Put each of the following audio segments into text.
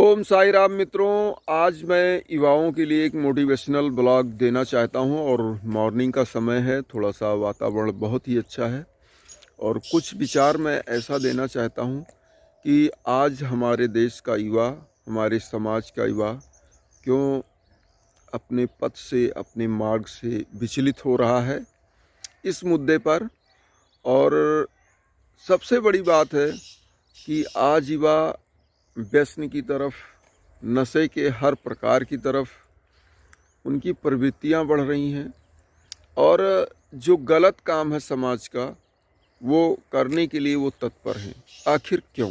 ओम साई राम मित्रों, आज मैं युवाओं के लिए एक मोटिवेशनल ब्लॉग देना चाहता हूं और मॉर्निंग का समय है। थोड़ा सा वातावरण बहुत ही अच्छा है और कुछ विचार मैं ऐसा देना चाहता हूं कि आज हमारे देश का युवा, हमारे समाज का युवा क्यों अपने पथ से, अपने मार्ग से विचलित हो रहा है इस मुद्दे पर। और सबसे बड़ी बात है कि आज युवा व्यसन की तरफ, नशे के हर प्रकार की तरफ उनकी प्रवृत्तियां बढ़ रही हैं और जो गलत काम है समाज का वो करने के लिए वो तत्पर हैं। आखिर क्यों?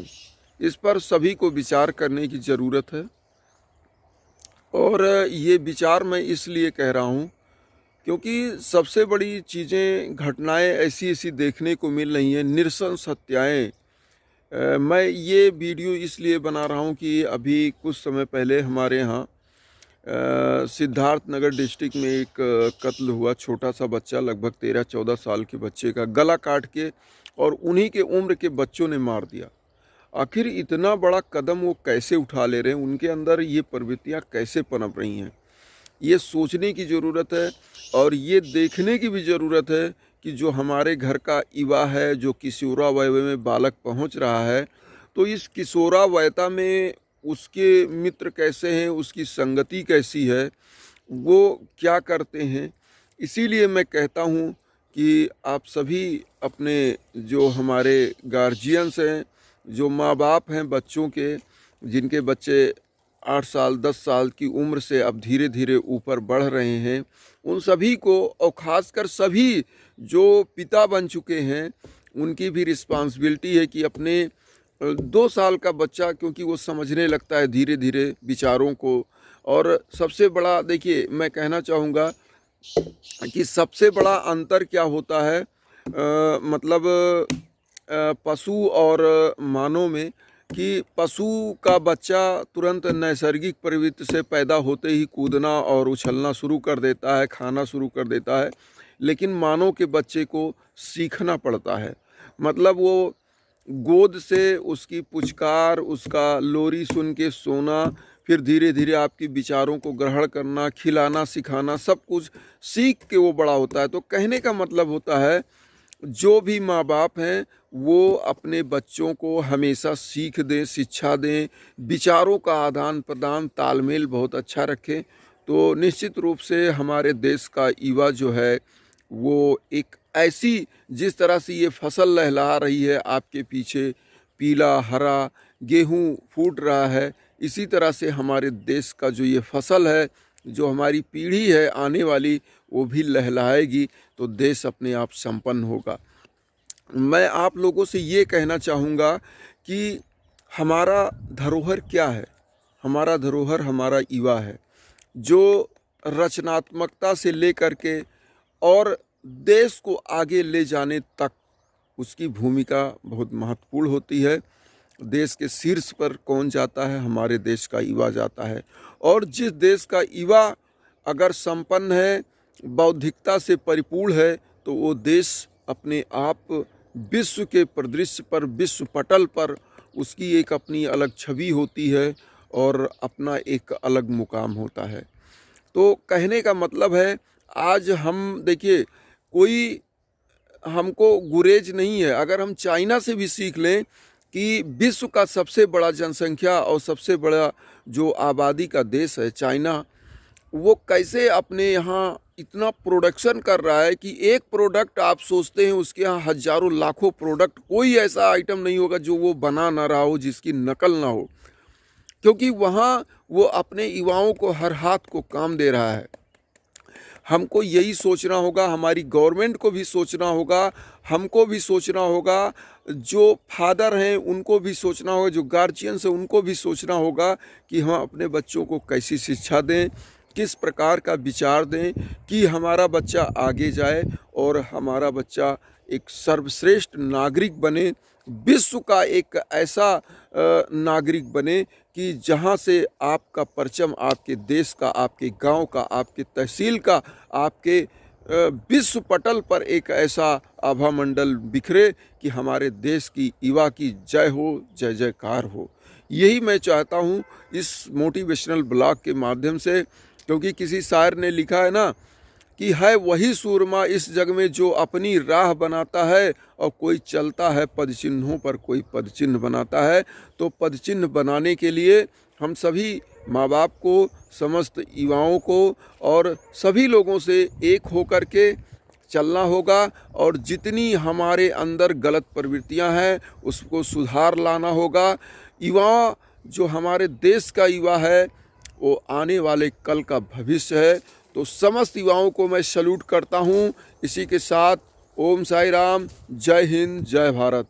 इस पर सभी को विचार करने की ज़रूरत है। और ये विचार मैं इसलिए कह रहा हूँ क्योंकि सबसे बड़ी चीज़ें, घटनाएं ऐसी ऐसी देखने को मिल रही हैं, निरसन हत्याएं। मैं ये वीडियो इसलिए बना रहा हूँ कि अभी कुछ समय पहले हमारे यहाँ सिद्धार्थ नगर डिस्ट्रिक्ट में एक कत्ल हुआ। छोटा सा बच्चा, लगभग 13-14 साल के बच्चे का गला काट के और उन्हीं के उम्र के बच्चों ने मार दिया। आखिर इतना बड़ा कदम वो कैसे उठा ले रहे हैं? उनके अंदर ये प्रवृत्तियाँ कैसे पनप रही हैं? ये सोचने की ज़रूरत है और ये देखने की भी ज़रूरत है कि जो हमारे घर का युवा है, जो किशोरावय में बालक पहुंच रहा है, तो इस किशोरावयता में उसके मित्र कैसे हैं, उसकी संगति कैसी है, वो क्या करते हैं। इसीलिए मैं कहता हूं कि आप सभी अपने, जो हमारे गार्जियंस हैं, जो माँ बाप हैं बच्चों के, जिनके बच्चे 8 साल 10 साल की उम्र से अब धीरे धीरे ऊपर बढ़ रहे हैं, उन सभी को, और ख़ासकर सभी जो पिता बन चुके हैं, उनकी भी रिस्पांसिबिलिटी है कि अपने 2 साल का बच्चा, क्योंकि वो समझने लगता है धीरे धीरे विचारों को। और सबसे बड़ा, देखिए, मैं कहना चाहूँगा कि सबसे बड़ा अंतर क्या होता है, मतलब पशु और मानव में, कि पशु का बच्चा तुरंत नैसर्गिक प्रवृत्ति से पैदा होते ही कूदना और उछलना शुरू कर देता है, खाना शुरू कर देता है। लेकिन मानव के बच्चे को सीखना पड़ता है। मतलब वो गोद से उसकी पुचकार, उसका लोरी सुन के सोना, फिर धीरे धीरे आपकी विचारों को ग्रहण करना, खिलाना, सिखाना, सब कुछ सीख के वो बड़ा होता है। तो कहने का मतलब होता है, जो भी माँ बाप हैं वो अपने बच्चों को हमेशा सीख दें, शिक्षा दें, विचारों का आदान प्रदान, तालमेल बहुत अच्छा रखें। तो निश्चित रूप से हमारे देश का युवा जो है वो एक ऐसी, जिस तरह से ये फसल लहलहा रही है आपके पीछे, पीला हरा गेहूँ फूट रहा है, इसी तरह से हमारे देश का जो ये फसल है, जो हमारी पीढ़ी है आने वाली, वो भी लहलहाएगी तो देश अपने आप संपन्न होगा। मैं आप लोगों से ये कहना चाहूँगा कि हमारा धरोहर क्या है? हमारा धरोहर हमारा युवा है, जो रचनात्मकता से लेकर के और देश को आगे ले जाने तक उसकी भूमिका बहुत महत्वपूर्ण होती है। देश के शीर्ष पर कौन जाता है? हमारे देश का युवा जाता है। और जिस देश का युवा अगर संपन्न है, बौद्धिकता से परिपूर्ण है, तो वो देश अपने आप विश्व के परिदृश्य पर, विश्व पटल पर उसकी एक अपनी अलग छवि होती है और अपना एक अलग मुकाम होता है। तो कहने का मतलब है, आज हम देखिए, कोई हमको गुरेज नहीं है। अगर हम चाइना से भी सीख लें कि विश्व का सबसे बड़ा जनसंख्या और सबसे बड़ा जो आबादी का देश है चाइना, वो कैसे अपने यहाँ इतना प्रोडक्शन कर रहा है कि एक प्रोडक्ट आप सोचते हैं उसके यहाँ हजारों लाखों प्रोडक्ट, कोई ऐसा आइटम नहीं होगा जो वो बना ना रहा हो, जिसकी नकल ना हो, क्योंकि वहाँ वो अपने युवाओं को हर हाथ को काम दे रहा है। हमको यही सोचना होगा, हमारी गवर्नमेंट को भी सोचना होगा, हमको भी सोचना होगा, जो फादर हैं उनको भी सोचना होगा, जो गार्जियंस हैं उनको भी सोचना होगा कि हम अपने बच्चों को कैसी शिक्षा दें, किस प्रकार का विचार दें कि हमारा बच्चा आगे जाए और हमारा बच्चा एक सर्वश्रेष्ठ नागरिक बने, विश्व का एक ऐसा नागरिक बने कि जहाँ से आपका परचम, आपके देश का, आपके गांव का, आपके तहसील का, आपके विश्व पटल पर एक ऐसा आभा मंडल बिखरे कि हमारे देश की युवा की जय हो, जय जयकार हो। यही मैं चाहता हूँ इस मोटिवेशनल ब्लॉग के माध्यम से, क्योंकि किसी शायर ने लिखा है ना कि है वही सूरमा इस जग में जो अपनी राह बनाता है, और कोई चलता है पद चिन्हों पर, कोई पद चिन्ह बनाता है। तो पद चिन्ह बनाने के लिए हम सभी माँ बाप को, समस्त युवाओं को और सभी लोगों से एक होकर के चलना होगा, और जितनी हमारे अंदर गलत प्रवृत्तियां हैं उसको सुधार लाना होगा। युवा जो हमारे देश का युवा है वो आने वाले कल का भविष्य है। तो समस्त युवाओं को मैं सैल्यूट करता हूँ। इसी के साथ ओम साई राम, जय हिंद, जय भारत।